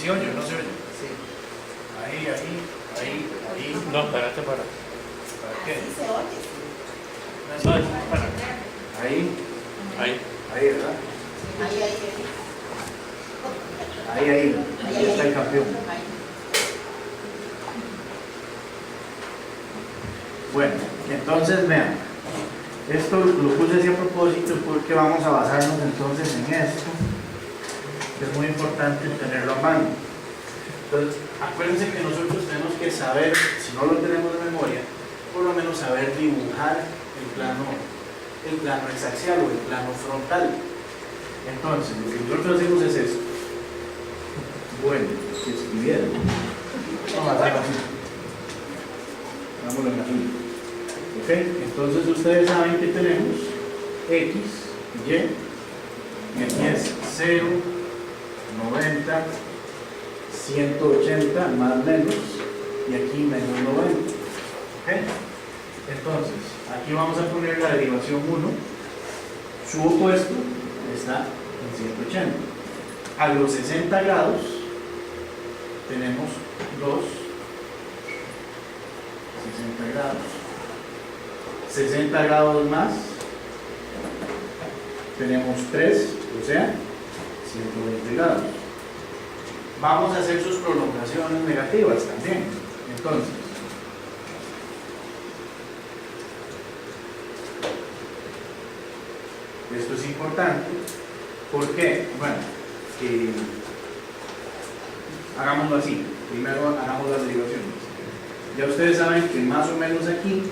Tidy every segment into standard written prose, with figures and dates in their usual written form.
¿Sí oye o no se oye? Sí. Ahí. No, espérate para. ¿Para qué? Sí se oye. No, es para. Ahí, Ahí. ¿verdad? Ahí. Ahí está el campeón. Bueno, entonces vean, esto lo puse así a propósito porque vamos a basarnos entonces en esto, que es muy importante tenerlo a mano. Entonces, acuérdense que nosotros tenemos que saber, si no lo tenemos de memoria, por lo menos saber dibujar el plano hexaxial o el plano frontal. Entonces, lo que nosotros hacemos es esto. Bueno, si escribieron, vamos a hacerlo así. Hagámoslo así. Ok, entonces ustedes saben que tenemos X, Y, y aquí es 0, 90, 180 más menos, y aquí menos 90. Ok, entonces aquí vamos a poner la derivación 1, su opuesto está en 180. A los 60 grados tenemos 2, 60 grados. 60 grados más, tenemos 3, o sea, 120 grados. Vamos a hacer sus prolongaciones negativas también. Entonces, esto es importante. ¿Por qué? Bueno, hagámoslo así. Primero hagamos las derivaciones. Ya ustedes saben que más o menos aquí,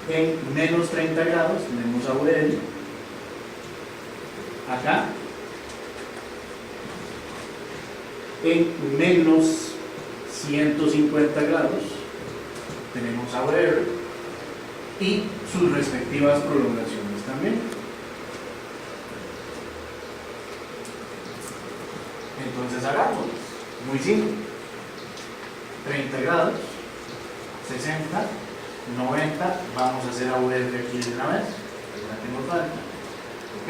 en menos 30 grados, tenemos Aurelio. Acá, en menos 150 grados, tenemos Aurelio y sus respectivas prolongaciones también. Entonces hagamos, muy simple. 30 grados, 60, 90, vamos a hacer Aurelio aquí de una vez, la que nos falta. ¿Ok?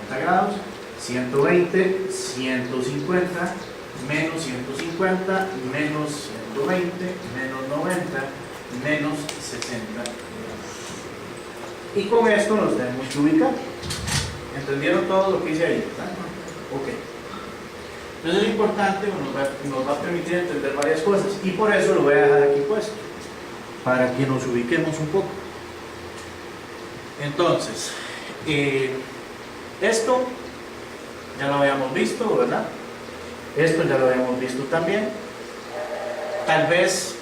90 grados, 120, 150, menos 150, menos 120, menos 90, menos 60. Y con esto nos tenemos que ubicar. ¿Entendieron todo lo que hice ahí? Ok. Entonces es importante, nos va a permitir entender varias cosas y por eso lo voy a dejar aquí puesto, para que nos ubiquemos un poco. Entonces, esto ya lo habíamos visto, ¿verdad? Esto ya lo habíamos visto también. Tal vez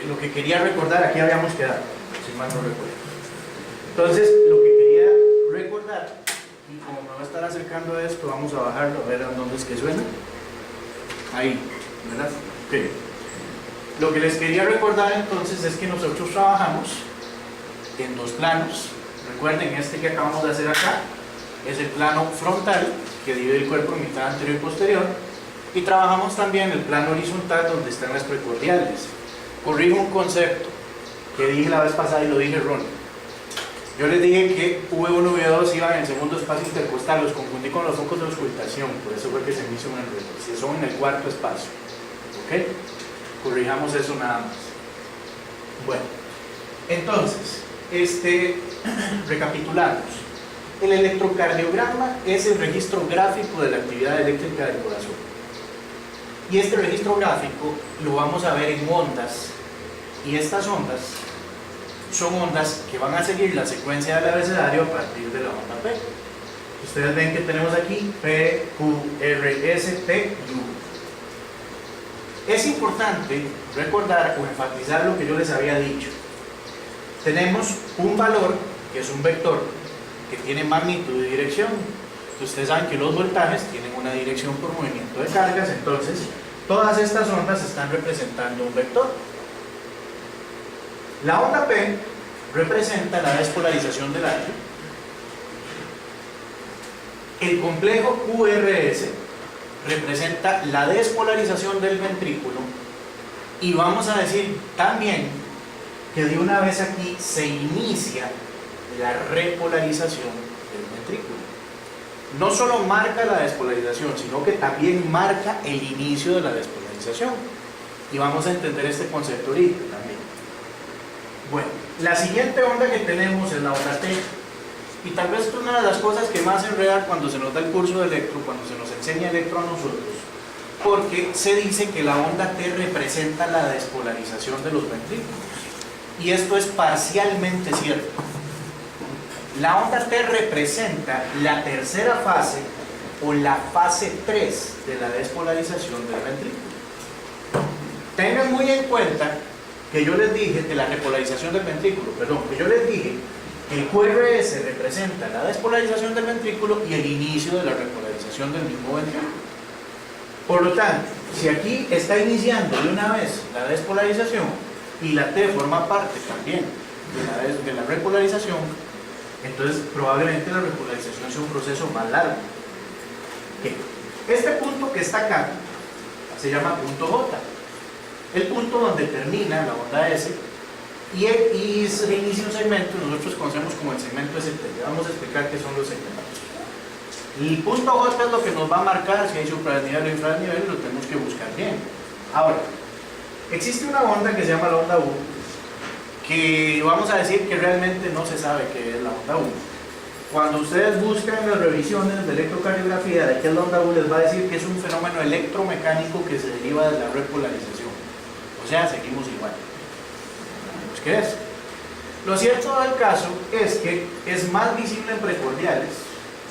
lo que quería recordar, aquí habíamos quedado, si mal no recuerdo. Entonces, lo que quería recordar, y como me va a estar acercando a esto, vamos a bajarlo, a ver a dónde es que suena. Ahí, ¿verdad? Ok. Lo que les quería recordar entonces es que nosotros trabajamos en dos planos. Recuerden, este que acabamos de hacer acá es el plano frontal, que divide el cuerpo en mitad anterior y posterior, y trabajamos también el plano horizontal, donde están las precordiales. Corrijo un concepto que dije la vez pasada y lo dije Ron. Yo les dije que V1 y V2 iban en el segundo espacio intercostal, los confundí con los focos de auscultación, por eso fue que se me hizo un enredo. Si son en el cuarto espacio, ¿ok? Corrijamos eso nada más. Bueno, entonces, recapitulamos. El electrocardiograma es el registro gráfico de la actividad eléctrica del corazón. Y este registro gráfico lo vamos a ver en ondas. Y estas ondas son ondas que van a seguir la secuencia del abecedario a partir de la onda P. Ustedes ven que tenemos aquí P, Q, R, S, T y U. Es importante recordar o enfatizar lo que yo les había dicho. Tenemos un valor, que es un vector, que tiene magnitud y dirección. Ustedes saben que los voltajes tienen una dirección por movimiento de cargas, entonces todas estas ondas están representando un vector. La onda P representa la despolarización del aire. El complejo QRS representa la despolarización del ventrículo, y vamos a decir también que de una vez aquí se inicia la repolarización del ventrículo. no solo marca la despolarización, sino que también marca el inicio de la despolarización. Y vamos a entender este concepto ahorita también. Bueno, la siguiente onda que tenemos es la onda T. Y tal vez esto es una de las cosas que más enreda cuando se nos da el curso de electro, cuando se nos enseña electro a nosotros, porque se dice que la onda T representa la despolarización de los ventrículos. Y esto es parcialmente cierto. La onda T representa la tercera fase o la fase 3 de la despolarización del ventrículo. Tengan muy en cuenta que yo les dije de la repolarización del ventrículo, que yo les dije que el QRS representa la despolarización del ventrículo y el inicio de la repolarización del mismo ventrículo. Por lo tanto, si aquí está iniciando de una vez la despolarización y la T forma parte también de la repolarización, entonces probablemente la repolarización sea un proceso más largo. Este punto que está acá se llama punto J, el punto donde termina la onda S y se inicia un segmento que nosotros conocemos como el segmento ST. Vamos a explicar qué son los segmentos. El punto J es lo que nos va a marcar si hay supradesnivel o infradesnivel, y lo tenemos que buscar bien. Ahora, existe una onda que se llama la onda U, que vamos a decir que realmente no se sabe qué es la onda U. Cuando ustedes buscan las revisiones de electrocardiografía de qué es la onda U, les va a decir que es un fenómeno electromecánico que se deriva de la repolarización. O sea, seguimos igual. Pues, ¿qué es? Lo cierto del caso es que es más visible en precordiales,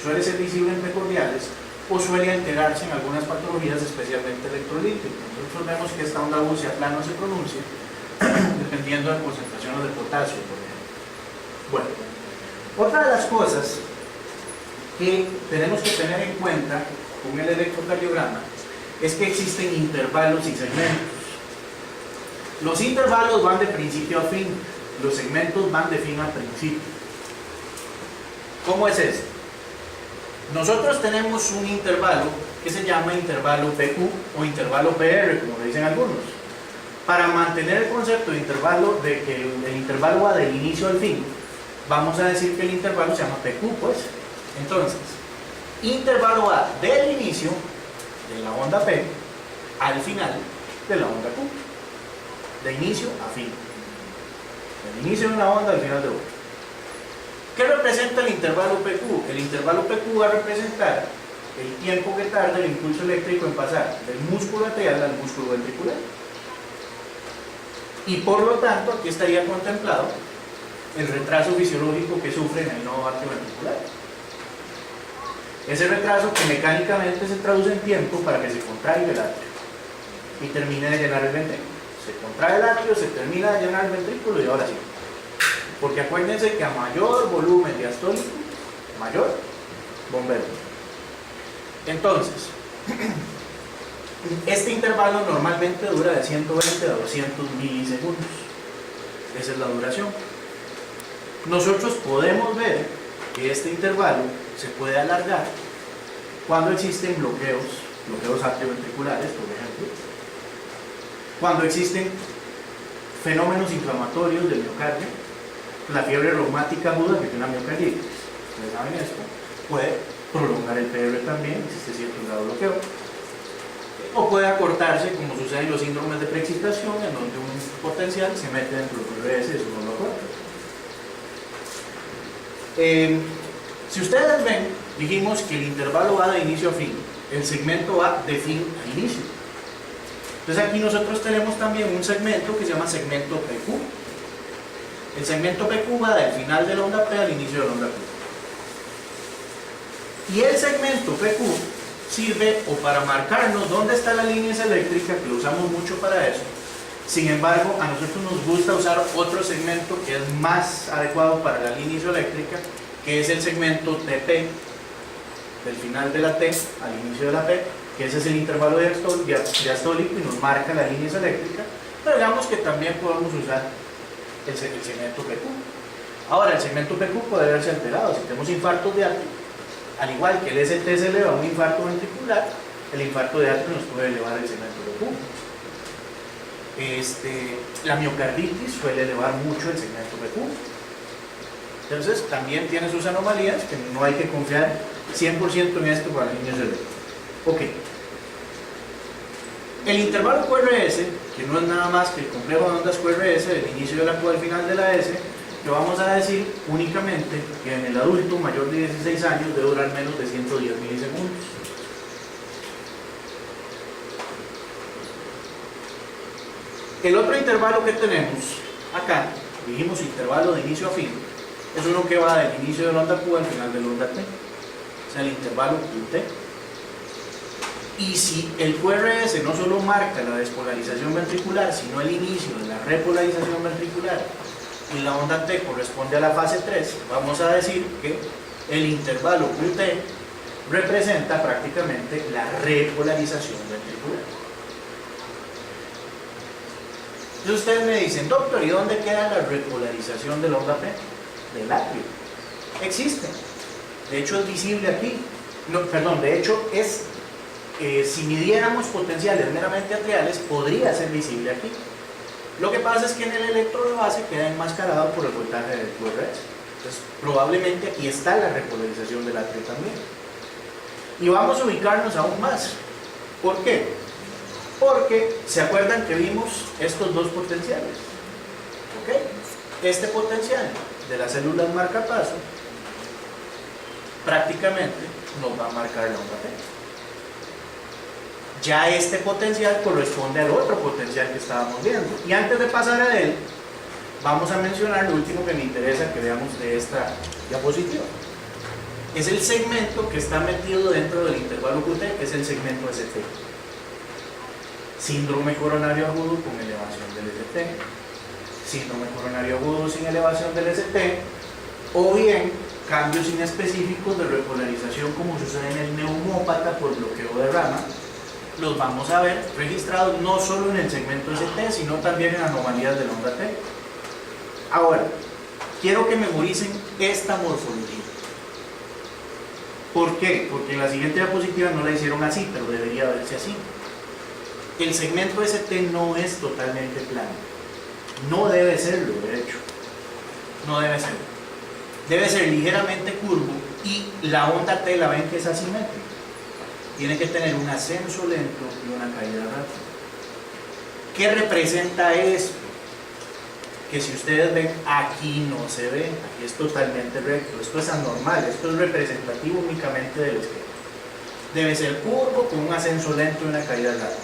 suele ser visible en precordiales, o suele alterarse en algunas patologías, especialmente electrolíticas. Nosotros vemos que esta onda U se aplana o se pronuncia, dependiendo de concentraciones de potasio, por ejemplo. Bueno, otra de las cosas que tenemos que tener en cuenta con el electrocardiograma es que existen intervalos y segmentos. Los intervalos van de principio a fin, los segmentos van de fin a principio. ¿Cómo es esto? Nosotros tenemos un intervalo que se llama intervalo PQ o intervalo PR, como le dicen algunos. Para mantener el concepto de intervalo, de que el intervalo va del inicio al fin, vamos a decir que el intervalo se llama PQ, pues. Entonces, intervalo va del inicio de la onda P al final de la onda Q. De inicio a fin. Del inicio de una onda al final de otra. ¿Qué representa el intervalo PQ? El intervalo PQ va a representar el tiempo que tarda el impulso eléctrico en pasar del músculo atrial al músculo ventricular. Y por lo tanto, aquí estaría contemplado el retraso fisiológico que sufre en el nodo atrioventricular. Ese retraso que mecánicamente se traduce en tiempo para que se contraiga el atrio y termine de llenar el ventrículo. Se contrae el atrio, se termina de llenar el ventrículo y ahora sí. Porque acuérdense que a mayor volumen diastólico, mayor bombeo. Entonces, este intervalo normalmente dura de 120 a 200 milisegundos. Esa es la duración. Nosotros podemos ver que este intervalo se puede alargar cuando existen bloqueos atrioventriculares, por ejemplo, cuando existen fenómenos inflamatorios del miocardio, la fiebre reumática aguda que tiene una miocarditis, ustedes saben esto, puede prolongar el PR también, existe cierto grado de bloqueo, o puede acortarse, como sucede en los síndromes de preexcitación, en donde un potencial se mete dentro del QRS y eso no lo acorta. Si ustedes ven, dijimos que el intervalo va de inicio a fin, el segmento va de fin a inicio. Entonces aquí nosotros tenemos también un segmento que se llama segmento PQ. El segmento PQ va del final de la onda P al inicio de la onda Q. Y el segmento PQ sirve o para marcarnos dónde está la línea eléctrica, que lo usamos mucho para eso. Sin embargo, a nosotros nos gusta usar otro segmento que es más adecuado para la línea isoeléctrica, que es el segmento TP, del final de la T al inicio de la P, que ese es el intervalo diastólico y nos marca la línea isoeléctrica, pero digamos que también podemos usar el segmento PQ. Ahora, el segmento PQ puede verse alterado. Si tenemos infartos de atrio, al igual que el ST se eleva a un infarto ventricular, el infarto de atrio nos puede elevar el segmento PQ. La miocarditis suele elevar mucho el segmento PQ. Entonces, también tiene sus anomalías, que no hay que confiar 100% en esto para líneas eléctricas. Ok. El intervalo QRS, que no es nada más que el complejo de ondas QRS del inicio de la Q al final de la S, que vamos a decir únicamente que en el adulto mayor de 16 años debe durar menos de 110 milisegundos. El otro intervalo que tenemos acá, dijimos intervalo de inicio a fin, es uno que va del inicio de la onda Q al final de la onda T, o sea el intervalo QT. Y si el QRS no solo marca la despolarización ventricular, sino el inicio de la repolarización ventricular, y la onda T corresponde a la fase 3, vamos a decir que el intervalo QT representa prácticamente la repolarización ventricular. Entonces ustedes me dicen, doctor, ¿y dónde queda la repolarización de la onda T? Del atrio. Existe. De hecho es visible aquí. No, perdón, de hecho es, si midiéramos potenciales meramente atriales, podría ser visible aquí. Lo que pasa es que en el electrodo de base queda enmascarado por el voltaje del QRS. Entonces probablemente aquí está la repolarización del atrio también. Y vamos a ubicarnos aún más. ¿Por qué? Porque se acuerdan que vimos estos dos potenciales. ¿Ok? Este potencial de las células marcapaso prácticamente nos va a marcar la onda T. Ya este potencial corresponde al otro potencial que estábamos viendo. Y antes de pasar a él, vamos a mencionar lo último que me interesa que veamos de esta diapositiva. Es el segmento que está metido dentro del intervalo QT, que es el segmento ST. Síndrome coronario agudo con elevación del ST, síndrome coronario agudo sin elevación del ST, o bien cambios inespecíficos de repolarización como sucede en el neumópata por bloqueo de rama. Los vamos a ver registrados no solo en el segmento ST, sino también en anomalías de la onda T. Ahora, quiero que memoricen esta morfología. ¿Por qué? Porque en la siguiente diapositiva no la hicieron así, pero debería verse así. El segmento ST no es totalmente plano. No debe serlo, de hecho. No debe serlo. Debe ser ligeramente curvo y la onda T la ven que es asimétrica. Tiene que tener un ascenso lento y una caída rápida. ¿Qué representa esto? Que si ustedes ven, aquí no se ve, aquí es totalmente recto. Esto es anormal, esto es representativo únicamente del esquema. Debe ser curvo con un ascenso lento y una caída rápida.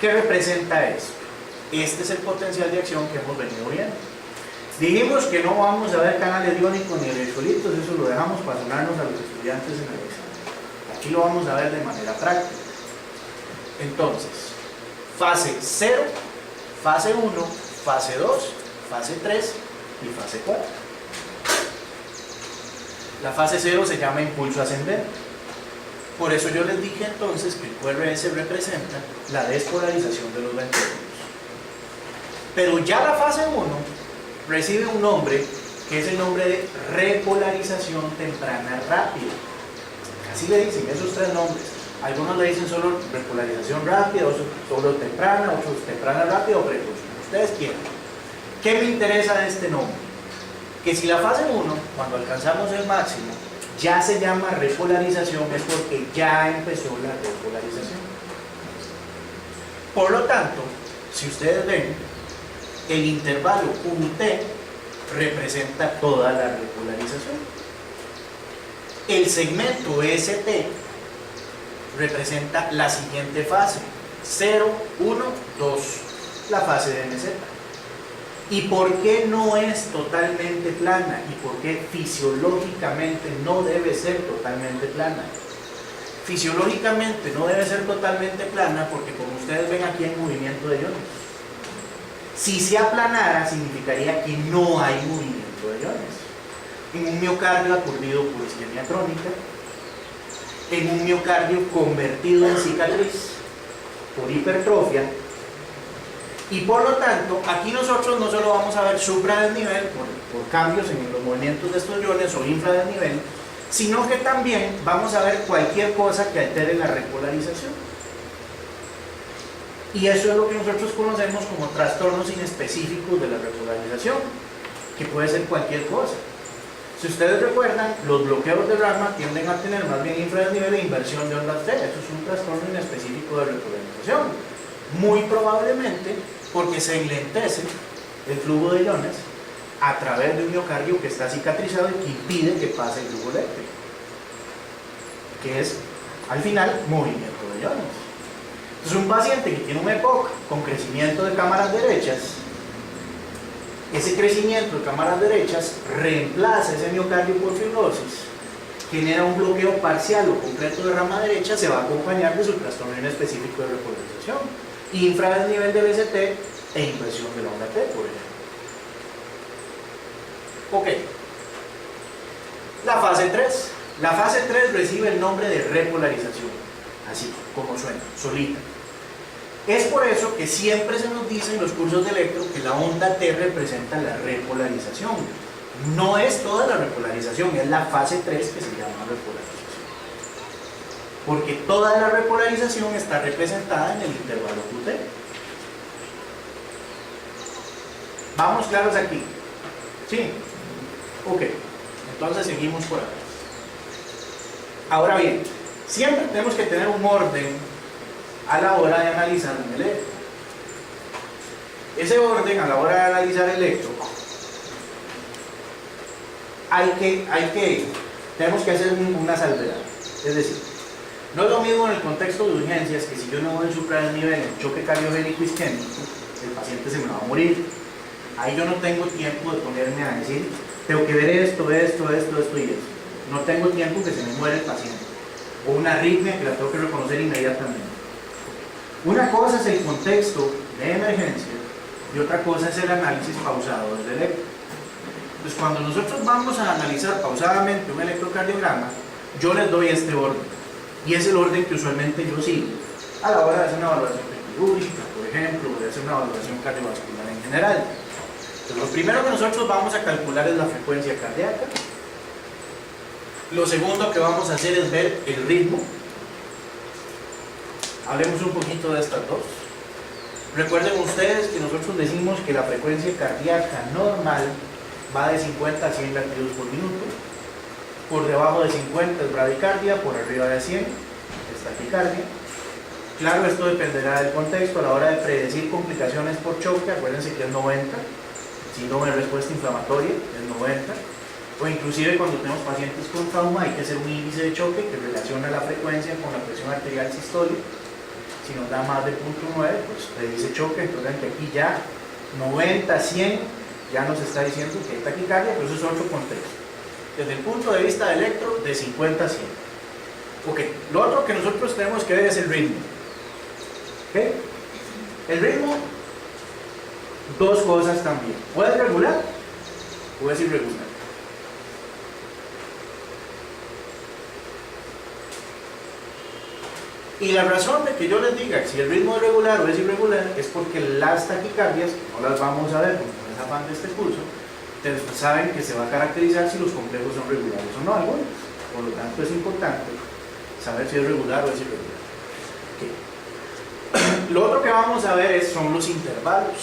¿Qué representa esto? Este es el potencial de acción que hemos venido viendo. Dijimos que no vamos a ver canales iónicos ni electrolitos, eso lo dejamos para sonarnos a los estudiantes en el examen. Aquí lo vamos a ver de manera práctica. Entonces, fase 0, fase 1, fase 2, fase 3 y fase 4. La fase 0 se llama impulso ascendente. Por eso yo les dije entonces que el QRS representa la despolarización de los ventrículos. Pero ya la fase 1 recibe un nombre que es el nombre de repolarización temprana rápida. Así le dicen esos tres nombres. Algunos le dicen solo repolarización rápida, otros solo temprana, otros temprana rápida o precoz. Ustedes quieren. ¿Qué me interesa de este nombre? Que si la fase 1, cuando alcanzamos el máximo, ya se llama repolarización, es porque ya empezó la repolarización. Por lo tanto, si ustedes ven, el intervalo QT representa toda la repolarización. El segmento ST representa la siguiente fase, 0, 1, 2, la fase de MZ. ¿Y por qué no es totalmente plana? ¿Y por qué fisiológicamente no debe ser totalmente plana? Fisiológicamente no debe ser totalmente plana porque, como ustedes ven, aquí hay movimiento de iones. Si se aplanara, significaría que no hay movimiento de iones. En un miocardio aturdido por isquemia crónica, en un miocardio convertido en cicatriz por hipertrofia. Y por lo tanto, aquí nosotros no solo vamos a ver supradesnivel por cambios en los movimientos de estos iones o infradesnivel, sino que también vamos a ver cualquier cosa que altere la repolarización. Y eso es lo que nosotros conocemos como trastornos inespecíficos de la repolarización, que puede ser cualquier cosa. Si ustedes recuerdan, los bloqueos de rama tienden a tener más bien infradesnivel e inversión de ondas T. Eso es un trastorno inespecífico de repolarización. Muy probablemente porque se enlentece el flujo de iones a través de un miocardio que está cicatrizado y que impide que pase el flujo eléctrico, que es, al final, movimiento de iones. Entonces, un paciente que tiene un EPOC con crecimiento de cámaras derechas, ese crecimiento de cámaras derechas reemplaza ese miocardio por fibrosis, genera un bloqueo parcial o completo de rama derecha, se va a acompañar de su trastorno inespecífico de repolarización, infradesnivel del ST e inversión de la onda T, por ejemplo. Ok. La fase 3. La fase 3 recibe el nombre de repolarización, así como suena, solita. Es por eso que siempre se nos dice en los cursos de electro que la onda T representa la repolarización. No es toda la repolarización, es la fase 3 que se llama repolarización. Porque toda la repolarización está representada en el intervalo QT. ¿Vamos claros aquí? ¿Sí? Ok. Entonces seguimos por acá. Ahora bien, siempre tenemos que tener un orden a la hora de analizar un electro. Ese orden a la hora de analizar el electro tenemos que hacer una salvedad. Es decir, no es lo mismo en el contexto de urgencias que si yo no voy en supradesnivel en choque cardiogénico isquémico, el paciente se me va a morir. Ahí yo no tengo tiempo de ponerme a decir, tengo que ver esto y esto. No tengo tiempo que se me muera el paciente. O una arritmia que la tengo que reconocer inmediatamente. Una cosa es el contexto de emergencia y otra cosa es el análisis pausado del electro. Entonces, cuando nosotros vamos a analizar pausadamente un electrocardiograma, yo les doy este orden. Y es el orden que usualmente yo sigo a la hora de hacer una evaluación quirúrgica, por ejemplo, o de hacer una evaluación cardiovascular en general. Entonces, lo primero que nosotros vamos a calcular es la frecuencia cardíaca. Lo segundo que vamos a hacer es ver el ritmo. Hablemos un poquito de estas dos. Recuerden ustedes que nosotros decimos que la frecuencia cardíaca normal va de 50 a 100 latidos por minuto. Por debajo de 50 es bradicardia, por arriba de 100 es taquicardia. Claro, esto dependerá del contexto. A la hora de predecir complicaciones por choque, acuérdense que es 90. Síndrome de respuesta inflamatoria es 90. O inclusive cuando tenemos pacientes con trauma hay que hacer un índice de choque que relaciona la frecuencia con la presión arterial sistólica. Si nos da más de 0.9, pues predice choque. Entonces aquí ya 90, 100 ya nos está diciendo que hay taquicardia, pero eso es otro contexto. Desde el punto de vista de electro, de 50 a 100. Ok, lo otro que nosotros tenemos que ver es el ritmo. ¿Okay? El ritmo, dos cosas también. O es regular o es irregular. Y la razón de que yo les diga si el ritmo es regular o es irregular es porque las taquicardias, que no las vamos a ver con es afán de este curso, ustedes saben que se va a caracterizar si los complejos son regulares o no algunos. Por lo tanto es importante saber si es regular o es irregular. Okay. Lo otro que vamos a ver son los intervalos.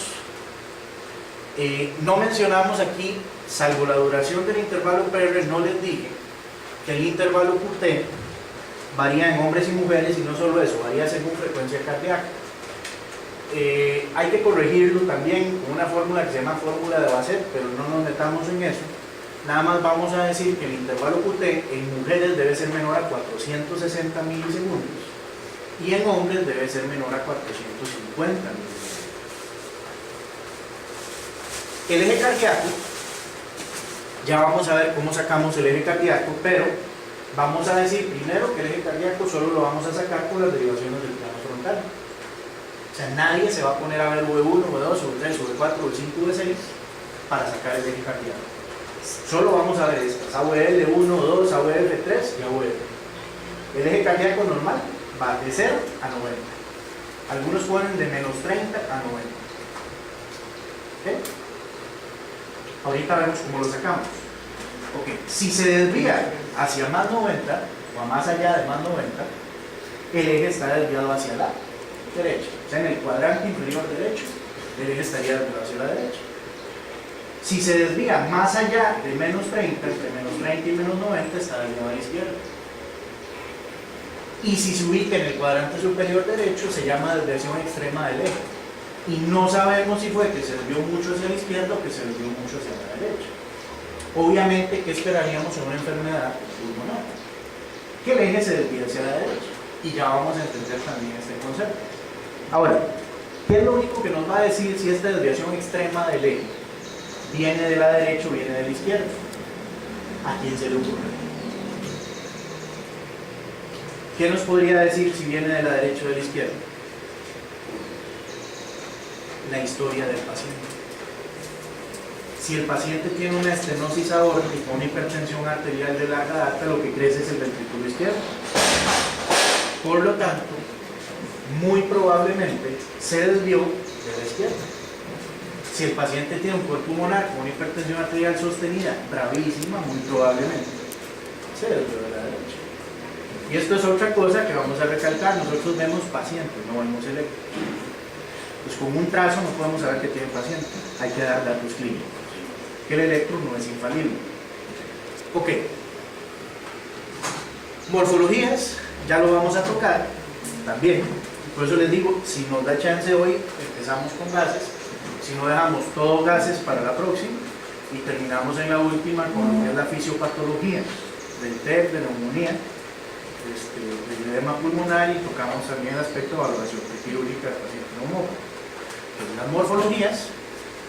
No mencionamos aquí, salvo la duración del intervalo PR, no les dije que el intervalo QT varía en hombres y mujeres, y no solo eso, varía según frecuencia cardíaca. Hay que corregirlo también con una fórmula que se llama fórmula de Basset, pero no nos metamos en eso. Nada más vamos a decir que el intervalo QT en mujeres debe ser menor a 460 milisegundos y en hombres debe ser menor a 450 milisegundos. El eje cardíaco, ya vamos a ver cómo sacamos el eje cardíaco, pero vamos a decir primero que el eje cardíaco solo lo vamos a sacar por las derivaciones del plano frontal. O sea, nadie se va a poner a ver V1, V2, V3, V4, V5, V6 para sacar el eje cardíaco. Solo vamos a ver estas, AVL 1, 2, AVF 3 y AVF. El eje cardíaco normal va de 0 a 90. Algunos ponen de menos 30 a 90. ¿Okay? Ahorita vemos cómo lo sacamos. Okay. Si se desvía hacia más 90 o a más allá de más 90, el eje está desviado hacia la derecha. O sea, en el cuadrante inferior derecho, el eje estaría desviado hacia la derecha. Si se desvía más allá de menos 30, entre menos 30 y menos 90 está desviado a la izquierda. Y si se ubica en el cuadrante superior derecho, se llama desviación extrema del eje. Y no sabemos si fue que se desvió mucho hacia la izquierda o que se desvió mucho hacia la derecha. Obviamente, ¿qué esperaríamos en una enfermedad pulmonar? Que el eje se desvíe hacia la derecha. Y ya vamos a entender también este concepto. Ahora, ¿qué es lo único que nos va a decir si esta desviación extrema del eje viene de la derecha o viene de la izquierda? ¿A quién se le ocurre? ¿Qué nos podría decir si viene de la derecha o de la izquierda? La historia del paciente. Si el paciente tiene una estenosis aórtica, una hipertensión arterial de larga data, lo que crece es el ventrículo izquierdo. Por lo tanto, muy probablemente se desvió de la izquierda. Si el paciente tiene un cuerpo pulmonar con una hipertensión arterial sostenida, bravísima, muy probablemente se desvió de la derecha. Y esto es otra cosa que vamos a recalcar. Nosotros vemos pacientes, no vemos electro. Pues con un trazo no podemos saber que tiene paciente. Hay que dar datos clínicos. Que el electro no es infalible. Ok. Morfologías, ya lo vamos a tocar también. Por eso les digo, si nos da chance hoy, empezamos con gases. Si no, dejamos todos gases para la próxima y terminamos en la última con lo que es la fisiopatología del TEP, de neumonía, del edema pulmonar, y tocamos también el aspecto de valoración quirúrgica del paciente neumólogo, que son las morfologías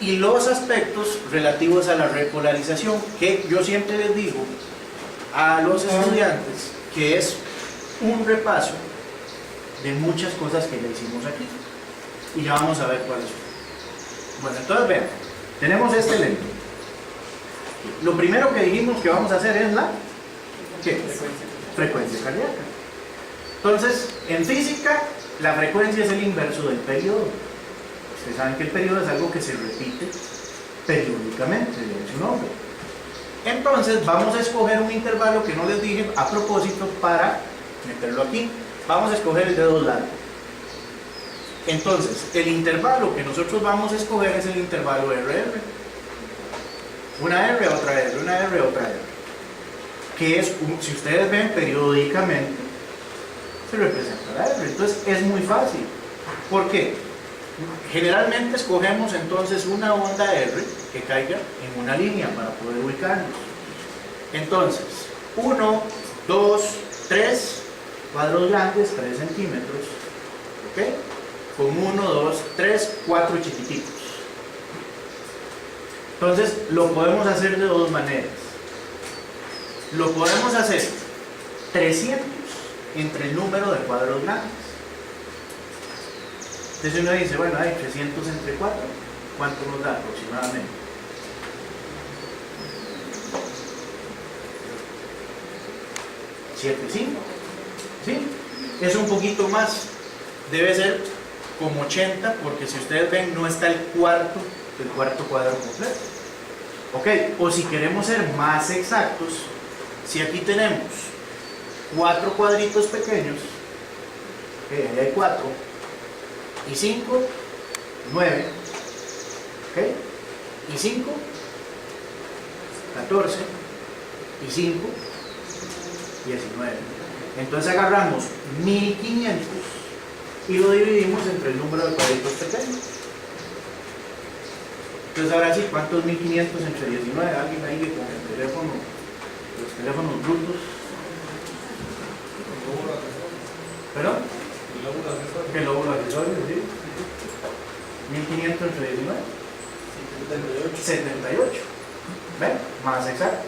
y los aspectos relativos a la repolarización, que yo siempre les digo a los estudiantes que es un repaso de muchas cosas que ya hicimos aquí, y ya vamos a ver cuáles son. Bueno, entonces vean, tenemos este elemento. Lo primero que dijimos que vamos a hacer es la ¿qué? Frecuencia cardíaca. Entonces, en física, la frecuencia es el inverso del periodo. Ustedes saben que el periodo es algo que se repite periódicamente, de su nombre. Entonces, vamos a escoger un intervalo que no les dije a propósito para meterlo aquí. Vamos a escoger el de 2 largos. Entonces, el intervalo que nosotros vamos a escoger es el intervalo RR. Una R, otra R, una R, otra R. Que es, si ustedes ven periódicamente, se representa la R. Entonces es muy fácil. ¿Por qué? Generalmente escogemos entonces una onda R que caiga en una línea para poder ubicarnos. Entonces, 1, 2, 3 cuadros grandes, 3 centímetros, ¿ok? Con 1, 2, 3, 4 chiquititos. Entonces lo podemos hacer de dos maneras. Lo podemos hacer 300 entre el número de cuadros grandes. Entonces uno dice, bueno, hay 300 entre 4, ¿cuánto nos da aproximadamente? ¿7,5? ¿Sí? Es un poquito más, debe ser como 80, porque si ustedes ven no está el cuarto cuadro completo. Ok, o si queremos ser más exactos, si aquí tenemos 4 cuadritos pequeños, okay, ahí hay 4, y 5, 9, okay, y 5, 14, y 5, 19. Entonces agarramos 1500 y lo dividimos entre el número de cuadritos pequeños. Entonces ahora sí, ¿cuántos 1500 entre 19? Alguien ahí que con el teléfono, los teléfonos brutos. ¿Perdón? El lóbulo accesorio, ¿sí? 1500 entre 19. 78. ¿Ven? Más exacto.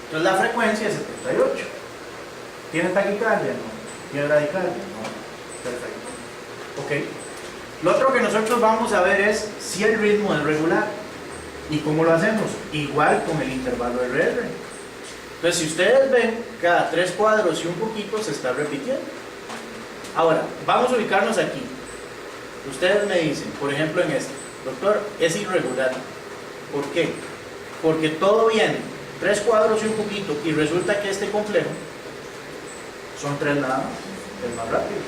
Entonces la frecuencia es 78. ¿Tiene taquicardia? No. ¿Tiene bradicardia? No. Perfecto. Ok. Lo otro que nosotros vamos a ver es si el ritmo es regular. ¿Y cómo lo hacemos? Igual con el intervalo RR. Entonces, si ustedes ven, cada 3 cuadros y un poquito se está repitiendo. Ahora, vamos a ubicarnos aquí. Ustedes me dicen, por ejemplo en este, doctor, es irregular. ¿Por qué? Porque todo viene 3 cuadros y un poquito, y resulta que este complejo son 3 nada más, es más rápido.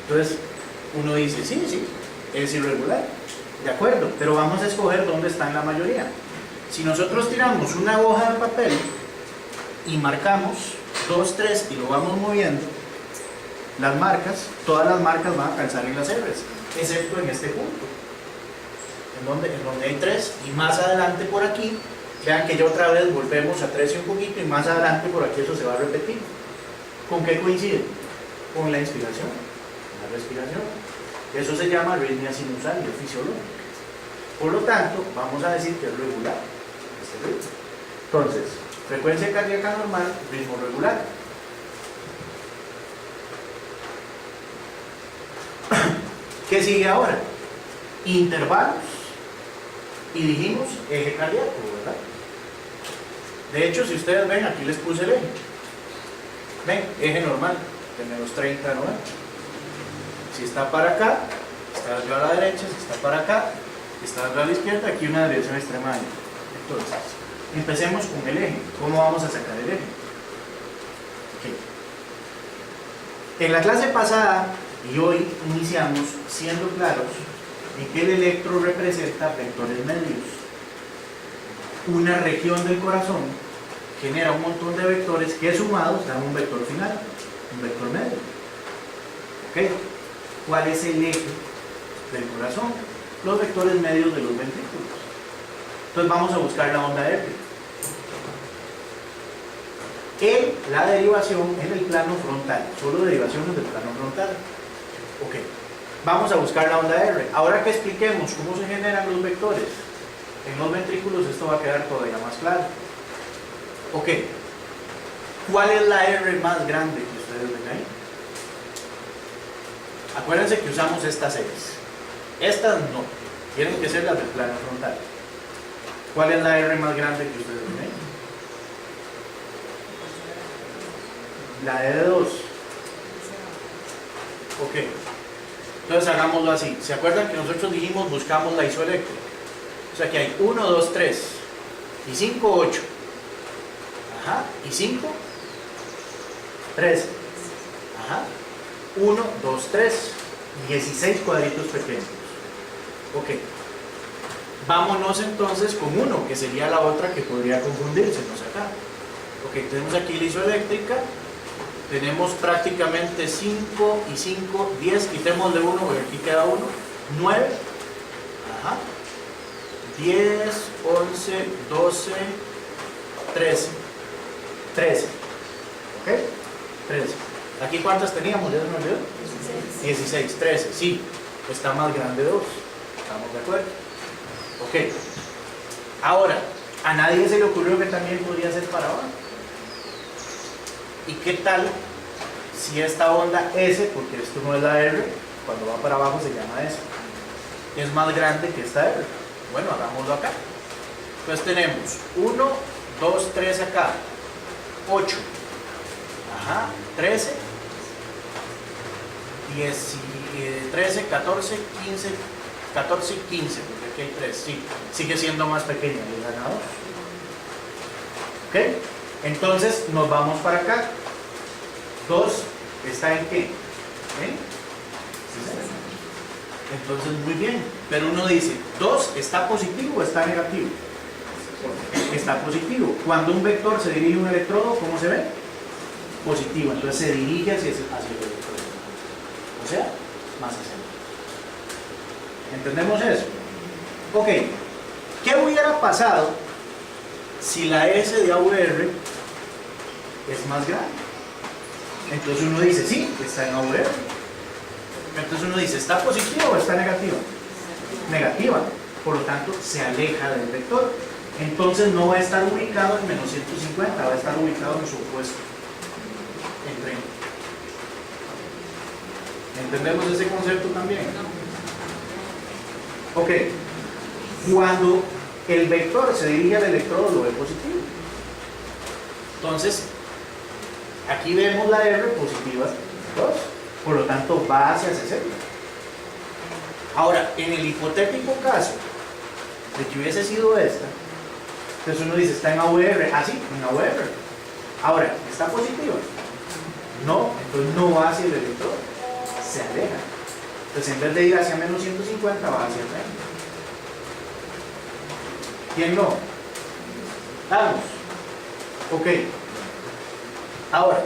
Entonces, uno dice, sí, es irregular. De acuerdo, pero vamos a escoger dónde está en la mayoría. Si nosotros tiramos una hoja de papel y marcamos 2, 3 y lo vamos moviendo, las marcas, todas las marcas van a calzar en las R's, excepto en este punto, en donde hay 3, y más adelante por aquí, vean que ya otra vez volvemos a 3 y un poquito, y más adelante por aquí eso se va a repetir. ¿Con qué coincide? Con la inspiración, la respiración. Eso se llama arritmia sinusal y es fisiológica. Por lo tanto, vamos a decir que es regular este ritmo. Entonces, frecuencia cardíaca normal, ritmo regular. ¿Qué sigue ahora? Intervalos. Y dijimos eje cardíaco, ¿verdad? De hecho, si ustedes ven, aquí les puse el eje. Ven, eje normal, de menos 30 a 90. Si está para acá, está arriba a la derecha, si está para acá, está arriba a la izquierda, aquí una dirección extrema. Entonces, empecemos con el eje. ¿Cómo vamos a sacar el eje? Okay. En la clase pasada y hoy iniciamos siendo claros en que el electro representa vectores medios. Una región del corazón genera un montón de vectores que sumados dan un vector final, un vector medio. ¿Okay? ¿Cuál es el eje del corazón? Los vectores medios de los ventrículos. Entonces vamos a buscar la onda R. La derivación en el plano frontal, solo derivaciones del plano frontal. Ok, vamos a buscar la onda R. Ahora que expliquemos cómo se generan los vectores en los ventrículos, esto va a quedar todavía más claro. Ok, ¿cuál es la R más grande que ustedes ven ahí? Acuérdense que usamos estas X. Estas no, tienen que ser las del plano frontal. ¿Cuál es la R más grande que ustedes ven ahí? La de 2. Ok, entonces hagámoslo así. ¿Se acuerdan que nosotros dijimos buscamos la isoeléctrica? O sea que hay 1, 2, 3 y 5, 8. Ajá, y 5, 13. Ajá, 1, 2, 3, 16 cuadritos pequeños. Ok, vámonos entonces con 1, que sería la otra que podría confundírsenos acá. Ok, tenemos aquí la isoeléctrica. Tenemos prácticamente 5 y 5, 10, quitémosle 1 porque aquí queda 1, 9, ajá, 10, 11, 12, 13, 13, ¿ok? 13. ¿Aquí cuántas teníamos? ¿Ya se me olvidó? 16, 13, sí, está más grande 2, ¿estamos de acuerdo? Ok, ahora, a nadie se le ocurrió que también podría ser para abajo. ¿Y qué tal si esta onda S, porque esto no es la R, cuando va para abajo se llama S, es más grande que esta R? Bueno, hagámoslo acá. Entonces tenemos 1, 2, 3 acá, 8, ajá, 13, 10, 13, 14, 15, 14 y 15, porque aquí hay 3, sí, sigue siendo más pequeña el ganador. ¿Ok? Entonces nos vamos para acá. 2 está en qué? ¿Eh? Entonces muy bien, pero uno dice, 2 está positivo o está negativo. Está positivo. Cuando un vector se dirige a un electrodo, ¿cómo se ve? Positivo, entonces se dirige hacia el electrodo. O sea, más hacia allá. ¿Entendemos eso? Ok, ¿qué hubiera pasado si la S de AUR es más grande? Entonces uno dice, sí, está en AUR. Entonces uno dice, ¿está positiva o está negativa? Negativa, por lo tanto se aleja del vector. Entonces no va a estar ubicado en menos 150, va a estar ubicado en su opuesto, en 30. ¿Entendemos ese concepto también? Ok, cuando el vector se dirige al electrodo lo ve positivo. Entonces, aquí vemos la R positiva 2, por lo tanto va hacia 60. Ahora, en el hipotético caso de que hubiese sido esta, entonces uno dice, está en AUR, sí, en AUR. Ahora, ¿está positiva? No, entonces no va hacia el electrodo, se aleja. Entonces en vez de ir hacia menos 150 va hacia 30. ¿Quién no? Vamos. Ok. Ahora,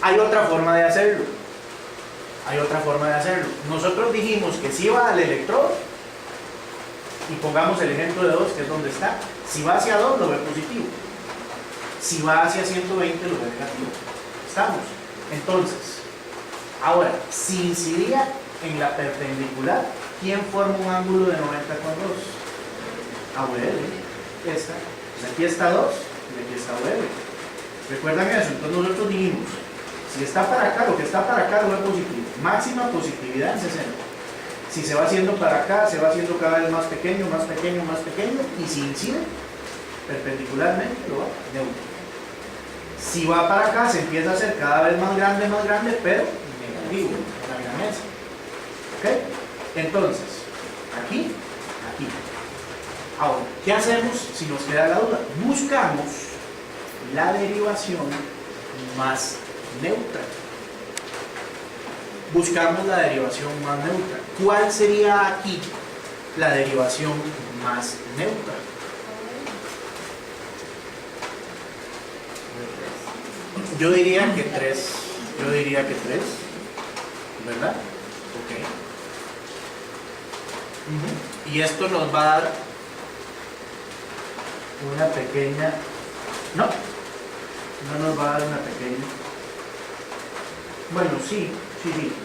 hay otra forma de hacerlo. Hay otra forma de hacerlo. Nosotros dijimos que si va al electrodo, y pongamos el ejemplo de 2, que es donde está, si va hacia 2 lo ve positivo, si va hacia 120 lo ve negativo. ¿Estamos? Entonces, ahora, si incidía en la perpendicular, ¿quién forma un ángulo de 90 con 2? AVL. Esta. Pues aquí está 2 y aquí está AVL. ¿Recuerdan eso? Entonces nosotros dijimos, si está para acá, lo que está para acá lo ve positivo. Máxima positividad en 60. Si se va haciendo para acá, se va haciendo cada vez más pequeño, más pequeño, más pequeño, y si incide perpendicularmente, lo va neutro. Si va para acá, se empieza a hacer cada vez más grande, pero negativo, en la gramesa. ¿Ok? Entonces, aquí, aquí. Ahora, ¿qué hacemos si nos queda la duda? Buscamos la derivación más neutra. Buscamos la derivación más neutra. ¿Cuál sería aquí la derivación más neutra? Yo diría que 3. Yo diría que 3. ¿Verdad? Ok. Y esto nos va a dar una pequeña... No nos va a dar una pequeña... Bueno, sí,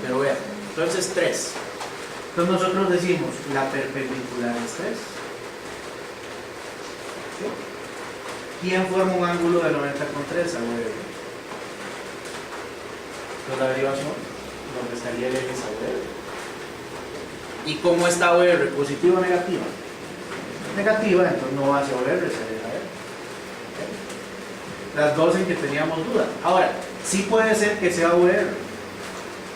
pero vean. Entonces 3. Entonces nosotros decimos, la perpendicular es 3. ¿Sí? ¿Quién forma un ángulo de 90 con 3? AVR. Entonces la derivación, donde estaría el eje es AVR. ¿Y cómo está AVR? ¿Positiva o negativa? Negativa, entonces no va hacia AVR, se deja ver. Las dos en que teníamos duda. Ahora, sí puede ser que sea AVR.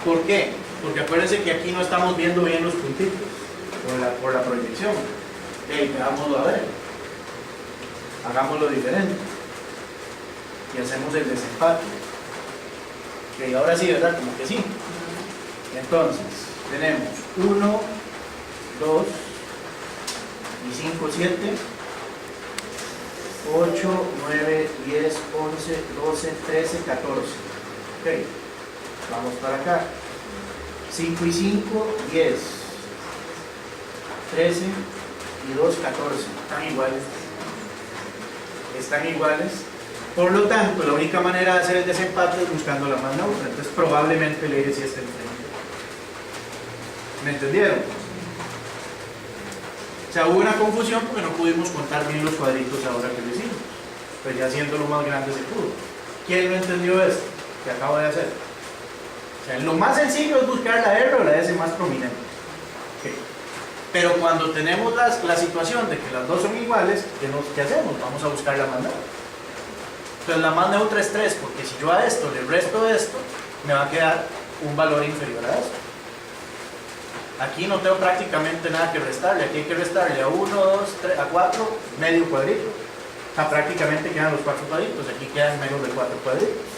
¿Por qué? Porque acuérdense que aquí no estamos viendo bien los puntitos por la proyección. Veámoslo a ver. Hagámoslo diferente. Y hacemos el desempate. Ok, ahora sí, ¿verdad? Como que sí. Entonces, tenemos 1, 2 y 5, 7, 8, 9, 10, 11, 12, 13, 14. Ok, vamos para acá. 5 y 5, 10, 13 y 2, 14. Están iguales. Están iguales. Por lo tanto, la única manera de hacer el desempate es buscando la más neutra. Entonces, probablemente el eje sí esté enfrente. ¿Me entendieron? O sea, hubo una confusión porque no pudimos contar bien los cuadritos ahora que lo hicimos. Pues ya haciéndolo más grande se pudo. ¿Quién no entendió esto que acabo de hacer? O sea, lo más sencillo es buscar la R o la S más prominente. Okay. Pero cuando tenemos la situación de que las dos son iguales, ¿qué hacemos? Vamos a buscar la más neutra. Entonces la más neutra es 3, porque si yo a esto le resto esto, me va a quedar un valor inferior a esto. Aquí no tengo prácticamente nada que restarle. Aquí hay que restarle a 1, 2, 3, a 4, medio cuadrito. O sea, prácticamente quedan los 4 cuadritos. Aquí quedan menos de 4 cuadritos.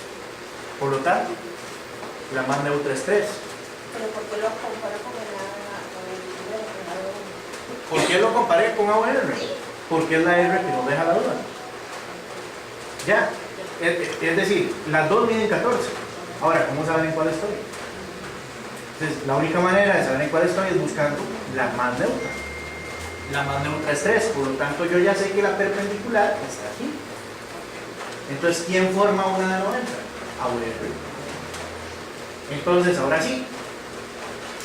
Por lo tanto, la más neutra es 3. ¿Pero por qué lo compara con el ¿Por qué lo comparé con AVR? Porque es la R que nos deja la duda. Ya. Es decir, las dos miden 14. Ahora, ¿cómo saben en cuál estoy? Entonces, la única manera de saber en cuál estoy es buscando la más neutra. La más neutra es 3, por lo tanto yo ya sé que la perpendicular está aquí. Entonces, ¿quién forma una de 90? AVR. Entonces, ahora sí,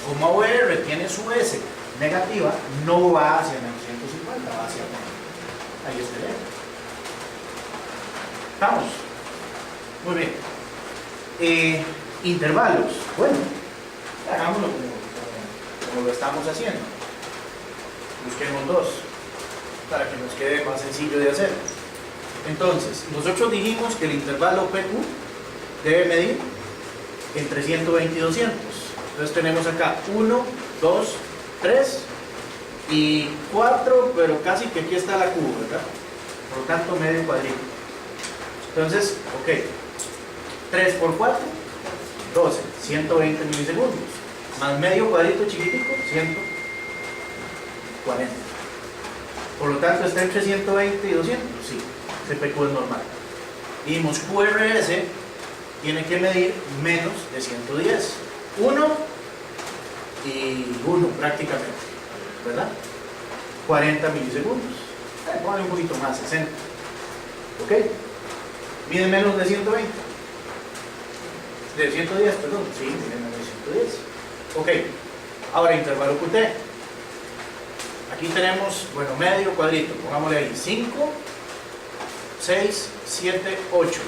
como AVR tiene su S negativa, no va hacia menos 150, va hacia 90. Ahí está el eje. ¿Estamos? Muy bien. Intervalos. Bueno, hagámoslo como lo estamos haciendo. Busquemos 2 para que nos quede más sencillo de hacer. Entonces, nosotros dijimos que el intervalo PQ debe medir entre 120 y 200. Entonces tenemos acá 1, 2, 3 y 4, pero casi que aquí está la Q, ¿verdad? Por lo tanto, medio cuadrito. Entonces, ok, 3 por 4, 12, 120 milisegundos. más medio cuadrito chiquitico, 140. Por lo tanto, está entre 120 y 200. Sí, ese PQ es normal. Y dijimos QRS tiene que medir menos de 110. 1 y 1 prácticamente, ¿verdad? 40 milisegundos. Póngale un poquito más, 60. ¿Ok? Mide menos de 120. De 110, perdón. Sí, mide menos de 110. Ok. Ahora intervalo QT. Aquí tenemos, bueno, medio cuadrito. Pongámosle ahí 5, 6, 7, 8.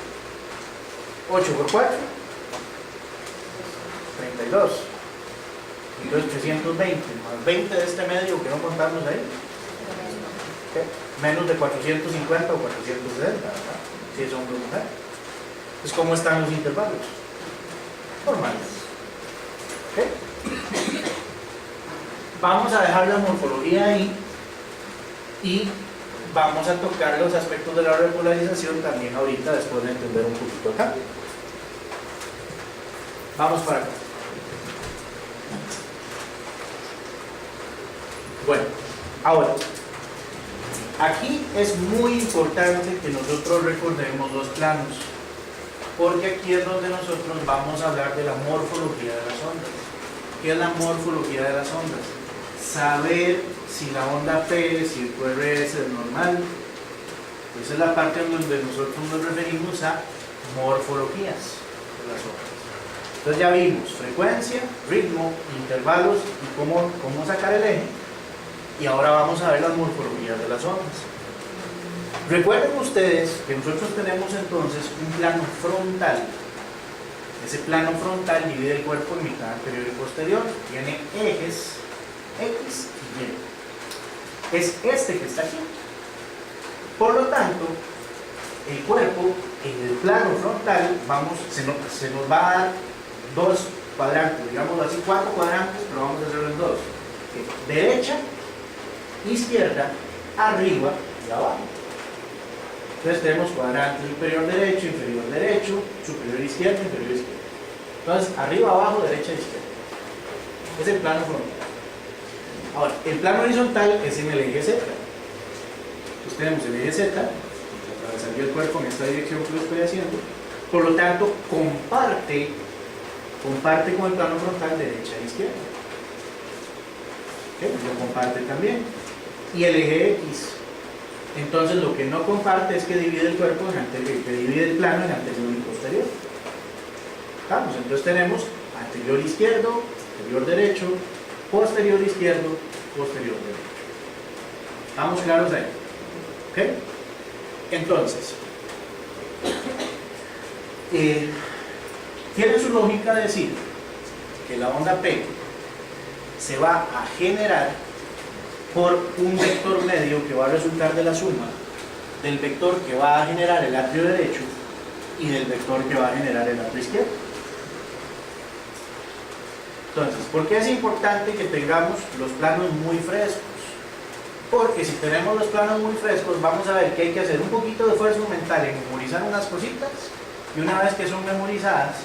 8 por 4, 32. Entonces 320 más 20 de este medio que no contamos ahí. ¿Okay? Menos de 450 o 460, ¿verdad? Si es hombre o mujer. Entonces, ¿cómo están los intervalos? Normales. ¿Okay? Vamos a dejar la morfología ahí y vamos a tocar los aspectos de la repolarización también ahorita, después de entender un poquito acá. Vamos para acá. Bueno, ahora, aquí es muy importante que nosotros recordemos los planos, porque aquí es donde nosotros vamos a hablar de la morfología de las ondas. ¿Qué es la morfología de las ondas? Saber si la onda P, si el QRS es normal. Esa es la parte en donde nosotros nos referimos a morfologías de las ondas. Entonces ya vimos frecuencia, ritmo, intervalos y cómo sacar el eje. Y ahora vamos a ver las morfologías de las ondas. Recuerden ustedes que nosotros tenemos entonces un plano frontal. Ese plano frontal divide el cuerpo en mitad anterior y posterior. Tiene ejes X y Y. Es este que está aquí. Por lo tanto, el cuerpo en el plano frontal se nos va a dar dos cuadrantes, digamos así, 4 cuadrantes, pero vamos a hacerlo en dos. Derecha, izquierda, arriba y abajo. Entonces tenemos cuadrante superior derecho, superior izquierdo, inferior izquierdo. Entonces, arriba, abajo, derecha, izquierda. Es el plano frontal. Ahora, el plano horizontal es en el eje Z. Entonces tenemos el eje Z, atravesaría el cuerpo en esta dirección que lo estoy haciendo. Por lo tanto, comparte con el plano frontal derecha e izquierda. ¿Okay? Lo comparte también. Y el eje X. Entonces lo que no comparte es que divide el cuerpo en anterior, que divide el plano en anterior y posterior. Vamos, entonces tenemos anterior izquierdo, anterior derecho, posterior izquierdo, posterior derecho. ¿Estamos claros ahí? ¿Ok? Entonces, tiene su lógica decir que la onda P se va a generar por un vector medio que va a resultar de la suma del vector que va a generar el atrio derecho y del vector que va a generar el atrio izquierdo. Entonces, ¿por qué es importante que tengamos los planos muy frescos? Porque si tenemos los planos muy frescos, vamos a ver que hay que hacer un poquito de esfuerzo mental en memorizar unas cositas, y una vez que son memorizadas,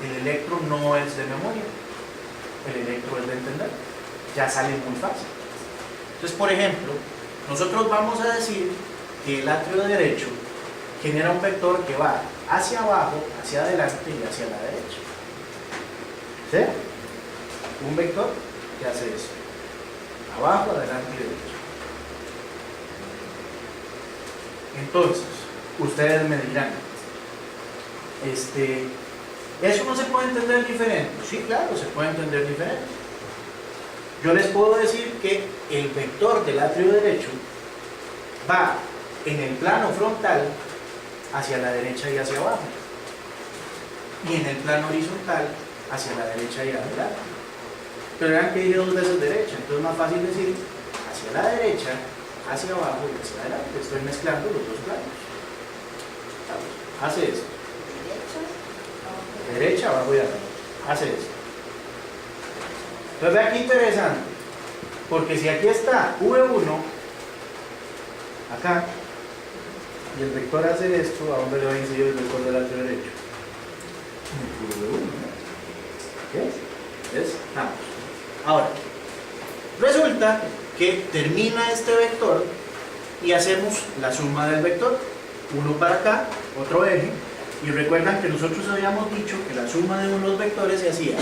el electro no es de memoria, el electro es de entender, ya sale muy fácil. Entonces, por ejemplo, nosotros vamos a decir que el atrio derecho genera un vector que va hacia abajo, hacia adelante y hacia la derecha. ¿Sí? Un vector que hace eso. Abajo, adelante y derecha. Entonces, ustedes me dirán, ¿eso no se puede entender diferente? Sí, claro, se puede entender diferente. Yo les puedo decir que el vector del atrio derecho va en el plano frontal hacia la derecha y hacia abajo, y en el plano horizontal hacia la derecha y adelante. Pero vean que dije dos veces derecha, entonces es más fácil decir hacia la derecha, hacia abajo y hacia adelante. Estoy mezclando los dos planos. Hace eso. Derecha, abajo y adelante. Hace eso. Entonces vean qué interesante, porque si aquí está V1 acá y el vector hace esto, ¿a dónde le va a incidir el vector del atrio derecho? En el V1, ¿no? ¿Qué? ¿Ves? Vamos. Ahora, resulta que termina este vector y hacemos la suma del vector. Uno para acá, otro eje. Y recuerdan que nosotros habíamos dicho que la suma de unos vectores se hacía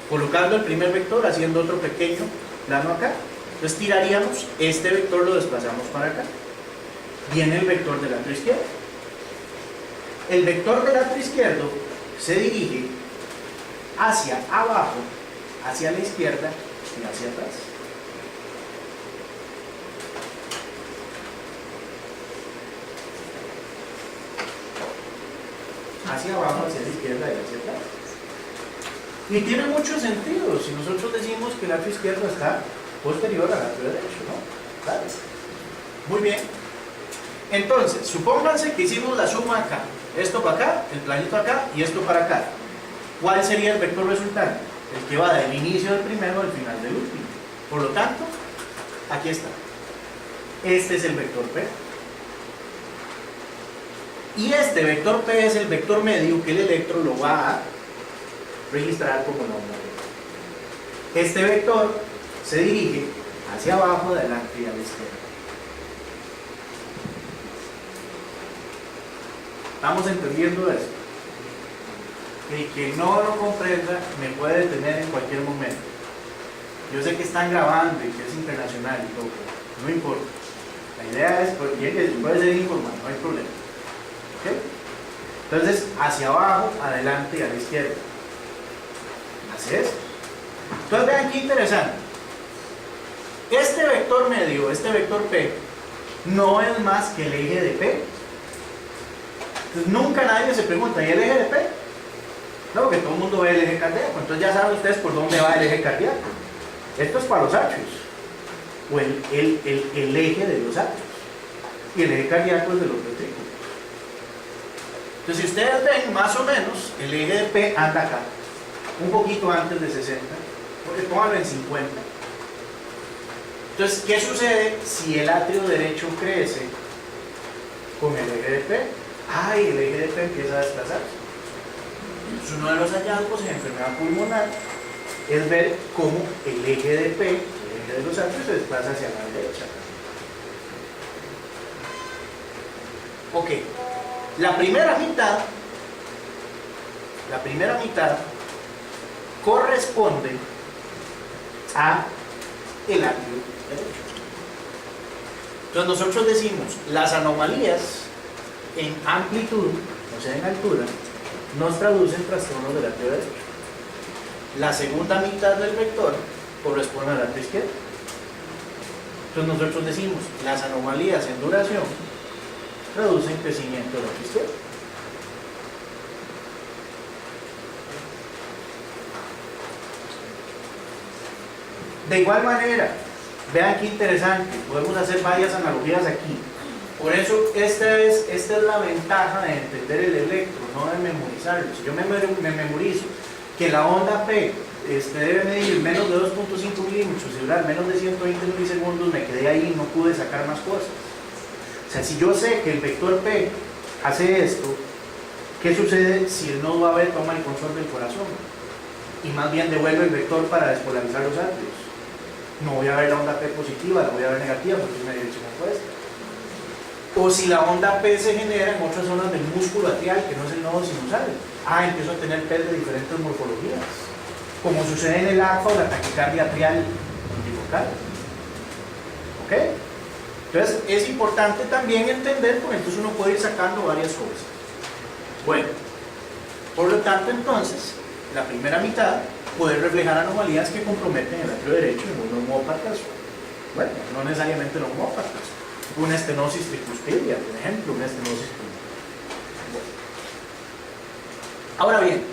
colocando el primer vector, haciendo otro pequeño plano acá. Entonces tiraríamos, este vector lo desplazamos para acá. Viene el vector del atrio izquierdo. El vector del atrio izquierdo se dirige hacia abajo, hacia la izquierda y hacia atrás. Hacia abajo, hacia la izquierda y hacia atrás. Y tiene mucho sentido si nosotros decimos que el atrio izquierdo está posterior al atrio derecho, ¿no? ¿Vale? Muy bien. Entonces, supónganse que hicimos la suma acá. Esto para acá, el planito acá y esto para acá. ¿Cuál sería el vector resultante? El que va del inicio del primero al final del último. Por lo tanto, aquí está. Este es el vector P. Y este vector P es el vector medio que el electro lo va a registrar como la onda P. Este vector se dirige hacia abajo, adelante y a la izquierda. ¿Estamos entendiendo esto? El que no lo comprenda me puede detener en cualquier momento. Yo sé que están grabando y que es internacional y todo, no importa. La idea es que puede ser informal, no hay problema. ¿Okay? Entonces, hacia abajo, adelante y a la izquierda. Hace esto. Entonces, vean qué interesante. Este vector medio, este vector P, no es más que el eje de P. Entonces, nunca nadie se pregunta, ¿y el eje de P? No, porque todo el mundo ve el eje cardíaco. Entonces, ya saben ustedes por dónde va el eje cardíaco. Esto es para los atrios, o el eje de los atrios. Y el eje cardíaco es de los ventrículos. Entonces, si ustedes ven, más o menos, el eje de P anda acá, un poquito antes de 60, porque pónganlo en 50. Entonces, ¿qué sucede si el atrio derecho crece con el eje de P? ¡Ay! El eje de P empieza a desplazarse. Entonces, uno de los hallazgos en enfermedad pulmonar es ver cómo el eje de P, el eje de los atrios, se desplaza hacia la derecha. Ok. La primera mitad corresponde a el atrio derecho. Entonces nosotros decimos, las anomalías en amplitud, o sea en altura, nos traducen trastornos del atrio derecho. La segunda mitad del vector corresponde al atrio izquierdo. Entonces nosotros decimos, las anomalías en duración traducen crecimiento del atrio izquierdo. De igual manera, vean qué interesante, podemos hacer varias analogías aquí. Por eso, esta es la ventaja de entender el electro, no de memorizarlo. Si yo me memorizo que la onda P debe medir menos de 2.5 milímetros y durar menos de 120 milisegundos, me quedé ahí y no pude sacar más cosas. O sea, si yo sé que el vector P hace esto, ¿qué sucede si el nodo AB toma el control del corazón? Y más bien devuelve el vector para despolarizar los atrios. No voy a ver la onda P positiva, la voy a ver negativa porque es una dirección opuesta. O si la onda P se genera en otras zonas del músculo atrial, que no es el nodo sinusal. Empiezo a tener P de diferentes morfologías, como sucede en el AFA o la taquicardia atrial bifocal. ¿Ok? Entonces es importante también entender, porque entonces uno puede ir sacando varias cosas. Bueno, por lo tanto entonces, la primera mitad puede reflejar anomalías que comprometen el atrio derecho en un homópatas. Bueno, no necesariamente los homópatas. Una estenosis tricuspidia, por ejemplo, una estenosis pulmonar. Bueno. Ahora bien,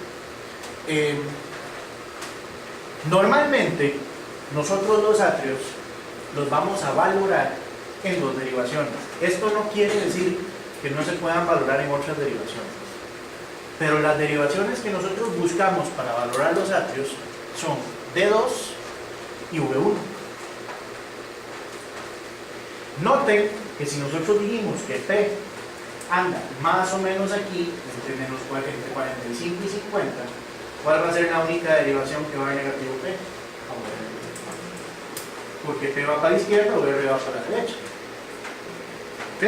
normalmente nosotros los atrios los vamos a valorar en dos derivaciones. Esto no quiere decir que no se puedan valorar en otras derivaciones, pero las derivaciones que nosotros buscamos para valorar los atrios son D2 y V1. Noten que si nosotros dijimos que P anda más o menos aquí, entre 45 y 50, ¿Cuál va a ser la única derivación que va a negativo P? Porque P va para la izquierda o R va para la derecha. ¿Ok?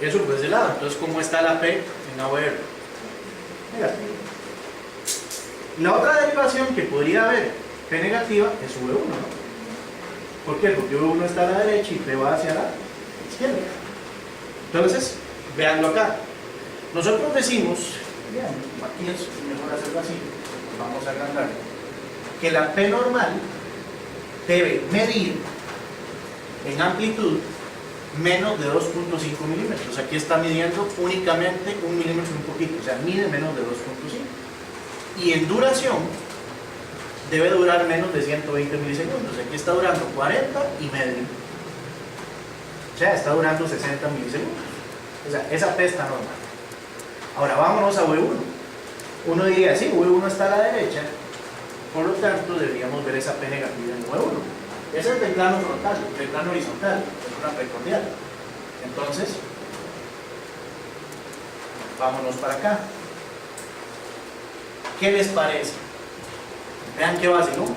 Eso por ese lado. Entonces, ¿cómo está la P en la OR? Negativo. La otra derivación que podría haber P negativa es V1, ¿no? ¿Por qué? Porque V1 está a la derecha y P va hacia la izquierda. Entonces, veanlo acá. Nosotros decimos, bien, aquí es mejor hacerlo así, vamos a agrandar, que la P normal debe medir en amplitud menos de 2.5 milímetros. Aquí está midiendo únicamente 1 milímetro un poquito, o sea, mide menos de 2.5. Y en duración debe durar menos de 120 milisegundos. Aquí está durando 40 y medio. O sea, está durando 60 milisegundos. O sea, esa P está normal. Ahora vámonos a V1. Uno diría, sí, V1 está a la derecha, por lo tanto deberíamos ver esa P negativa en V1. Ese es del plano frontal, del plano horizontal, es una P cordial. Entonces, vámonos para acá. ¿Qué les parece? Vean qué vacilón.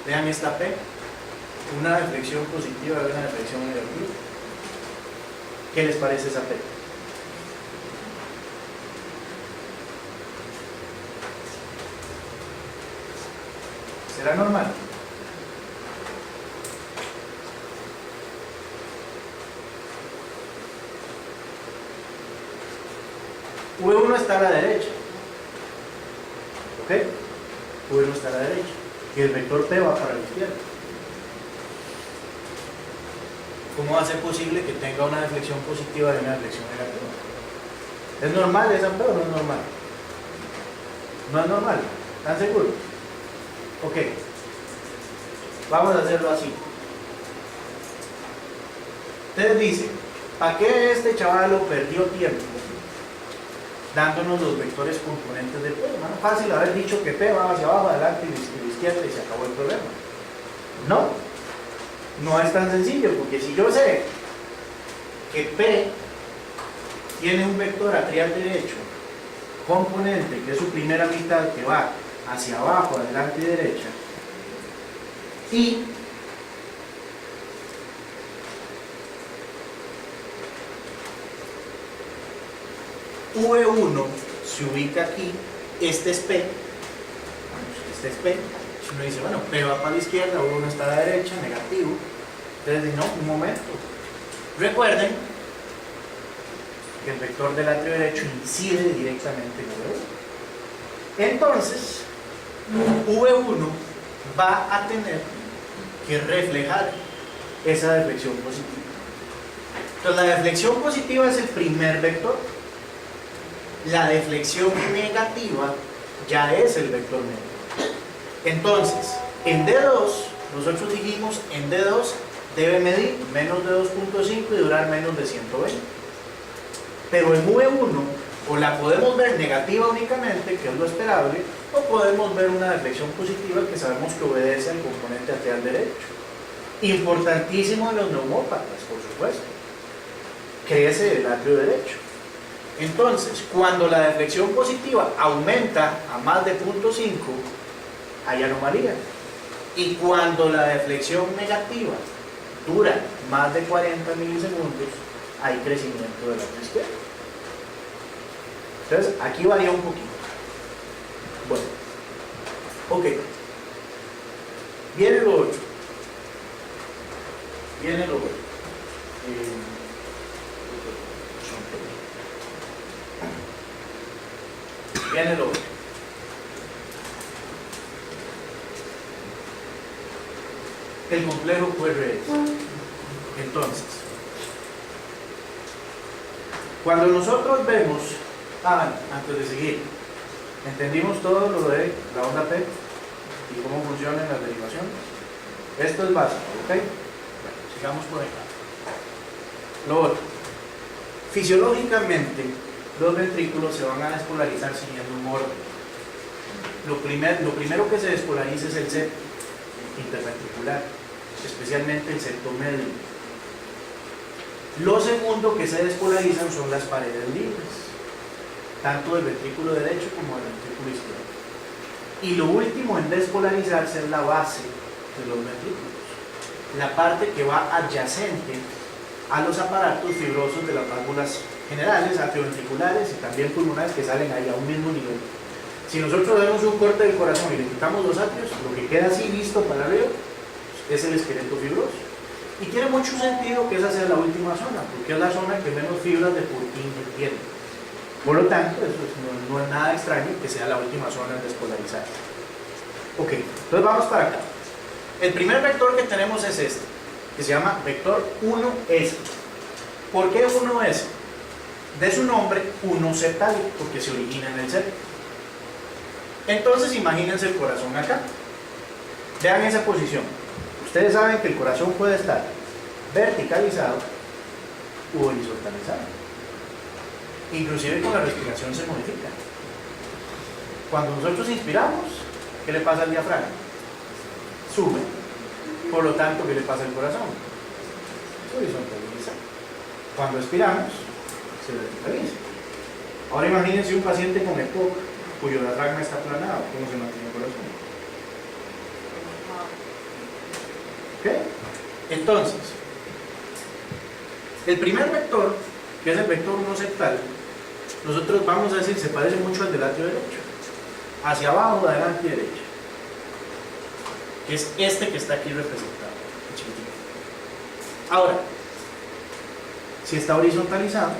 Vean esta P, una deflexión positiva y una deflexión negativa. ¿Qué les parece esa P? ¿Será normal? V1 está a la derecha. ¿Ok? V1 está a la derecha. Y el vector P va para la izquierda. ¿Cómo va a ser posible que tenga una deflexión positiva y una deflexión negativa? ¿Es normal esa P o no es normal? No es normal. ¿Están seguros? Ok, vamos a hacerlo así. Ustedes dicen, ¿para qué este chavalo perdió tiempo dándonos los vectores componentes de P? Bueno, fácil haber dicho que P va hacia abajo, adelante y a la izquierda y se acabó el problema. No, no es tan sencillo, porque si yo sé que P tiene un vector atrial derecho componente, que es su primera mitad que va hacia abajo, adelante y derecha, y V1 se ubica aquí, este es P, este es P, si uno dice, bueno, P va para la izquierda, V1 está a la derecha, negativo, entonces no, un momento, recuerden que el vector del atrio derecho incide directamente en V1. Entonces, V1 va a tener que reflejar esa deflexión positiva. Entonces, la deflexión positiva es el primer vector. La deflexión negativa ya es el vector medio. Entonces, en D2, nosotros dijimos, en D2 debe medir menos de 2.5 y durar menos de 120. Pero en V1, o la podemos ver negativa únicamente, que es lo esperable, o podemos ver una deflexión positiva que sabemos que obedece al componente atrial derecho. Importantísimo en los neumópatas, por supuesto. Crece el atrio derecho. Entonces, cuando la deflexión positiva aumenta a más de 0.5, hay anomalía. Y cuando la deflexión negativa dura más de 40 milisegundos, hay crecimiento del atrio izquierdo. Entonces, aquí varía un poquito. Bueno, ok. Viene lo otro. Viene lo otro. Viene lo otro. El complejo QRS. Entonces, cuando nosotros vemos, antes de seguir, entendimos todo lo de la onda P y cómo funcionan las derivaciones. Esto es básico, ¿ok? Bueno, sigamos por acá. Lo otro, fisiológicamente, los ventrículos se van a despolarizar siguiendo un orden. Lo primero que se despolariza es el septo interventricular, especialmente el septo medio. Lo segundo que se despolarizan son las paredes libres. tanto del ventrículo derecho como del ventrículo izquierdo. Y lo último en despolarizarse es la base de los ventrículos, la parte que va adyacente a los aparatos fibrosos de las válvulas generales, atrioventriculares y también pulmonares, que salen ahí a un mismo nivel. Si nosotros vemos un corte del corazón y le quitamos los atrios, lo que queda así visto para arriba es el esqueleto fibroso. Y tiene mucho sentido que esa sea la última zona, porque es la zona que menos fibras de Purkinje tiene. Por lo tanto, no es nada extraño que sea la última zona en despolarizar. Ok, entonces vamos para acá. El primer vector que tenemos es este, que se llama vector 1S. ¿Por qué 1S? De su nombre, 1 septal, porque se origina en el septo. Entonces imagínense el corazón acá. Vean esa posición. Ustedes saben que el corazón puede estar verticalizado u horizontalizado. Inclusive con la respiración se modifica. Cuando nosotros inspiramos, ¿qué le pasa al diafragma? Sube. Por lo tanto, ¿qué le pasa al corazón? Se horizontaliza. Cuando expiramos, se verticaliza. Ahora imagínense un paciente con EPOC cuyo diafragma está aplanado, ¿cómo se mantiene el corazón? ¿Ok? Entonces, el primer vector, que es el vector 1 septal, nosotros vamos a decir, se parece mucho al del atrio derecho, hacia abajo, adelante y derecha, que es este que está aquí representado, chiquitito. Ahora, si está horizontalizado,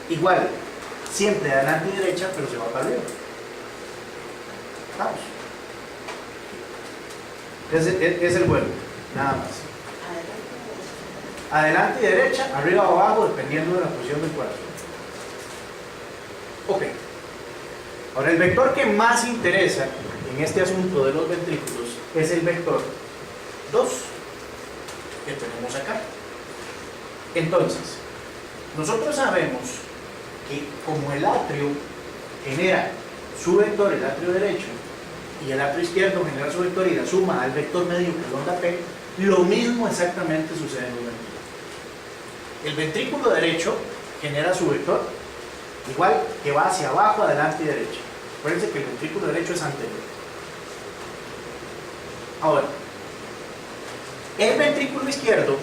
igual, siempre adelante y derecha, pero se va para arriba. Vamos. Es el vuelo, nada más. Adelante y derecha, arriba o abajo, dependiendo de la posición del corazón. Ok. Ahora, el vector que más interesa en este asunto de los ventrículos es el vector 2, que tenemos acá. Entonces, nosotros sabemos que como el atrio genera su vector, el atrio derecho, y el atrio izquierdo genera su vector y la suma al vector medio, que es onda P, lo mismo exactamente sucede en los ventrículos. El ventrículo derecho genera su vector, igual que va hacia abajo, adelante y derecha. Acuérdense que el ventrículo derecho es anterior. Ahora, el ventrículo izquierdo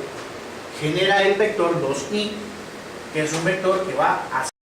genera el vector 2i, que es un vector que va hacia